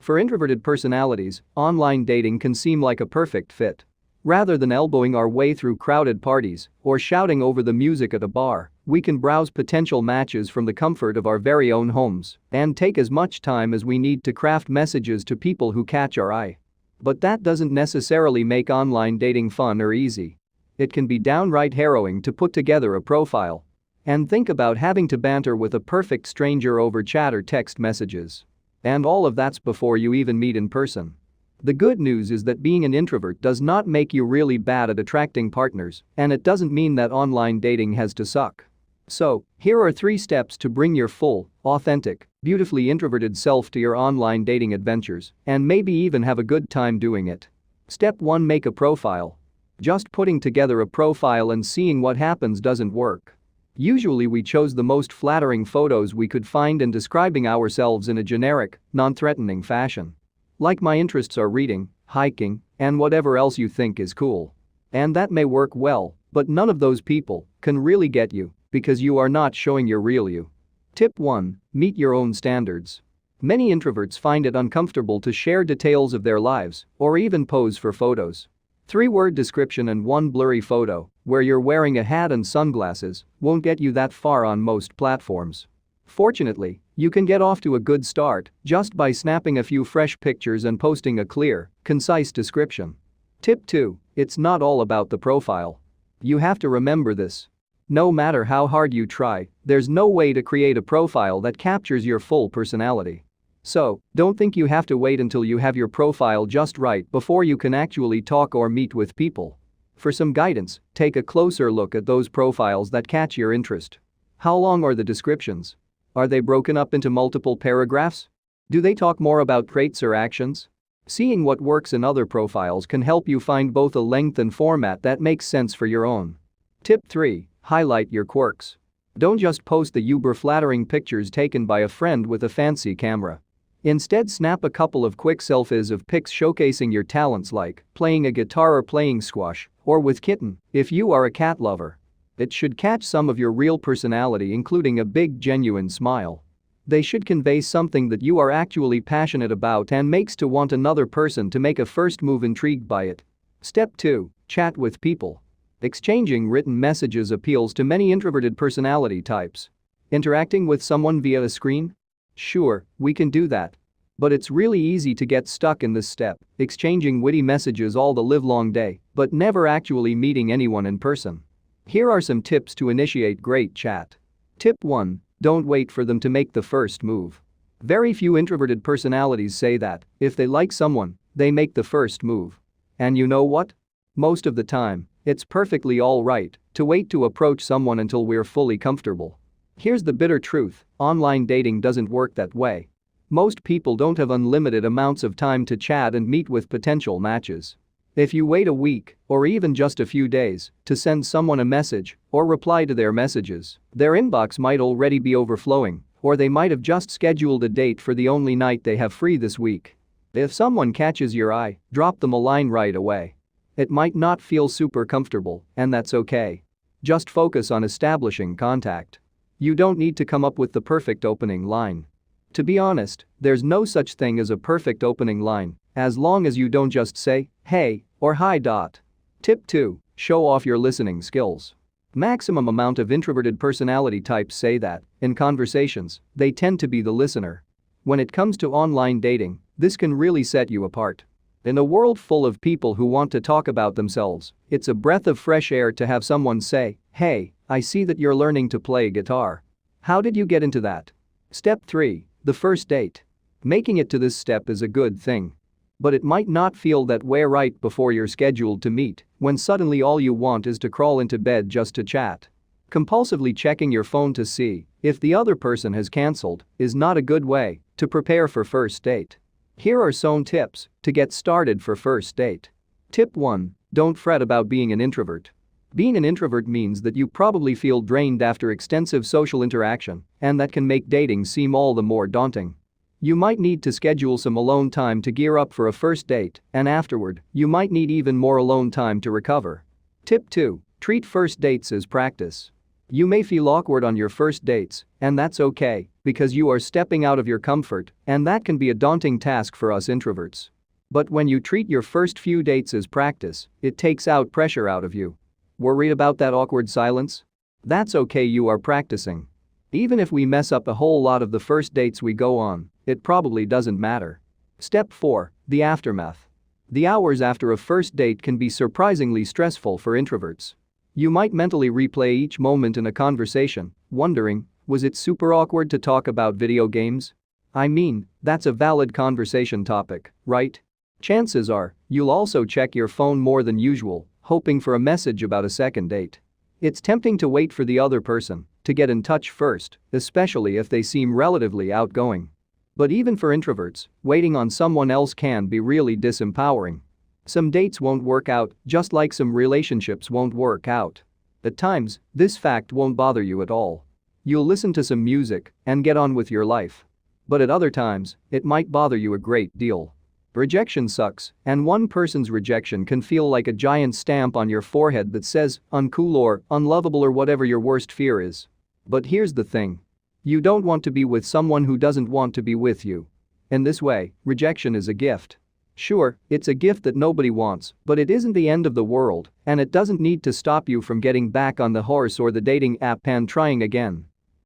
For introverted personalities, online dating can seem like a perfect fit. Rather than elbowing our way through crowded parties or shouting over the music at a bar, we can browse potential matches from the comfort of our very own homes and take as much time as we need to craft messages to people who catch our eye. But that doesn't necessarily make online dating fun or easy. It can be downright harrowing to put together a profile. And think about having to banter with a perfect stranger over chat or text messages. And all of that's before you even meet in person. The good news is that being an introvert does not make you really bad at attracting partners, and it doesn't mean that online dating has to suck. So, here are 3 steps to bring your full, authentic, beautifully introverted self to your online dating adventures, and maybe even have a good time doing it. Step 1: Make a profile. Just putting together a profile and seeing what happens doesn't work. Usually we chose the most flattering photos we could find and describing ourselves in a generic, non-threatening fashion. Like my interests are reading, hiking, and whatever else you think is cool. And that may work well, but none of those people can really get you because you are not showing your real you. Tip 1: Meet your own standards. Many introverts find it uncomfortable to share details of their lives or even pose for photos. 3-word description and 1 blurry photo where you're wearing a hat and sunglasses won't get you that far on most platforms. Fortunately, you can get off to a good start just by snapping a few fresh pictures and posting a clear, concise description. Tip 2: It's not all about the profile. You have to remember this. No matter how hard you try, there's no way to create a profile that captures your full personality. So, don't think you have to wait until you have your profile just right before you can actually talk or meet with people. For some guidance, take a closer look at those profiles that catch your interest. How long are the descriptions? Are they broken up into multiple paragraphs? Do they talk more about traits or actions? Seeing what works in other profiles can help you find both a length and format that makes sense for your own. Tip 3: Highlight your quirks. Don't just post the uber-flattering pictures taken by a friend with a fancy camera. Instead, snap a couple of quick selfies of pics showcasing your talents like playing a guitar or playing squash, or with kitten, if you are a cat lover. It should catch some of your real personality, including a big genuine smile. They should convey something that you are actually passionate about and makes to want another person to make a first move intrigued by it. Step 2: Chat with people. Exchanging written messages appeals to many introverted personality types. Interacting with someone via a screen? Sure, we can do that. But it's really easy to get stuck in this step, exchanging witty messages all the livelong day, but never actually meeting anyone in person. Here are some tips to initiate great chat. Tip 1: Don't wait for them to make the first move. Very few introverted personalities say that, if they like someone, they make the first move. And you know what? Most of the time, it's perfectly alright to wait to approach someone until we're fully comfortable. Here's the bitter truth: online dating doesn't work that way. Most people don't have unlimited amounts of time to chat and meet with potential matches. If you wait a week, or even just a few days, to send someone a message or reply to their messages, their inbox might already be overflowing, or they might have just scheduled a date for the only night they have free this week. If someone catches your eye, drop them a line right away. It might not feel super comfortable, and that's okay. Just focus on establishing contact. You don't need to come up with the perfect opening line. To be honest, there's no such thing as a perfect opening line, as long as you don't just say, "Hey," or "Hi." Tip 2: Show off your listening skills. Maximum amount of introverted personality types say that, in conversations, they tend to be the listener. When it comes to online dating, this can really set you apart. In a world full of people who want to talk about themselves, it's a breath of fresh air to have someone say, "Hey, I see that you're learning to play guitar. How did you get into that?" Step 3: The first date. Making it to this step is a good thing. But it might not feel that way right before you're scheduled to meet, when suddenly all you want is to crawl into bed just to chat. Compulsively checking your phone to see if the other person has cancelled is not a good way to prepare for first date. Here are some tips to get started for first date. Tip 1: Don't fret about being an introvert. Being an introvert means that you probably feel drained after extensive social interaction, and that can make dating seem all the more daunting. You might need to schedule some alone time to gear up for a first date, and afterward, you might need even more alone time to recover. Tip 2: Treat first dates as practice. You may feel awkward on your first dates, and that's okay, because you are stepping out of your comfort, and that can be a daunting task for us introverts. But when you treat your first few dates as practice, it takes out pressure out of you. Worried about that awkward silence? That's okay, you are practicing. Even if we mess up a whole lot of the first dates we go on, it probably doesn't matter. Step 4. The aftermath. The hours after a first date can be surprisingly stressful for introverts. You might mentally replay each moment in a conversation, wondering, was it super awkward to talk about video games? I mean, that's a valid conversation topic, right? Chances are, you'll also check your phone more than usual, hoping for a message about a second date. It's tempting to wait for the other person to get in touch first, especially if they seem relatively outgoing. But even for introverts, waiting on someone else can be really disempowering. Some dates won't work out, just like some relationships won't work out. At times, this fact won't bother you at all. You'll listen to some music and get on with your life. But at other times, it might bother you a great deal. Rejection sucks, and one person's rejection can feel like a giant stamp on your forehead that says uncool or unlovable or whatever your worst fear is. But here's the thing. You don't want to be with someone who doesn't want to be with you. In this way, rejection is a gift. Sure, it's a gift that nobody wants, but it isn't the end of the world, and it doesn't need to stop you from getting back on the horse or the dating app and trying again.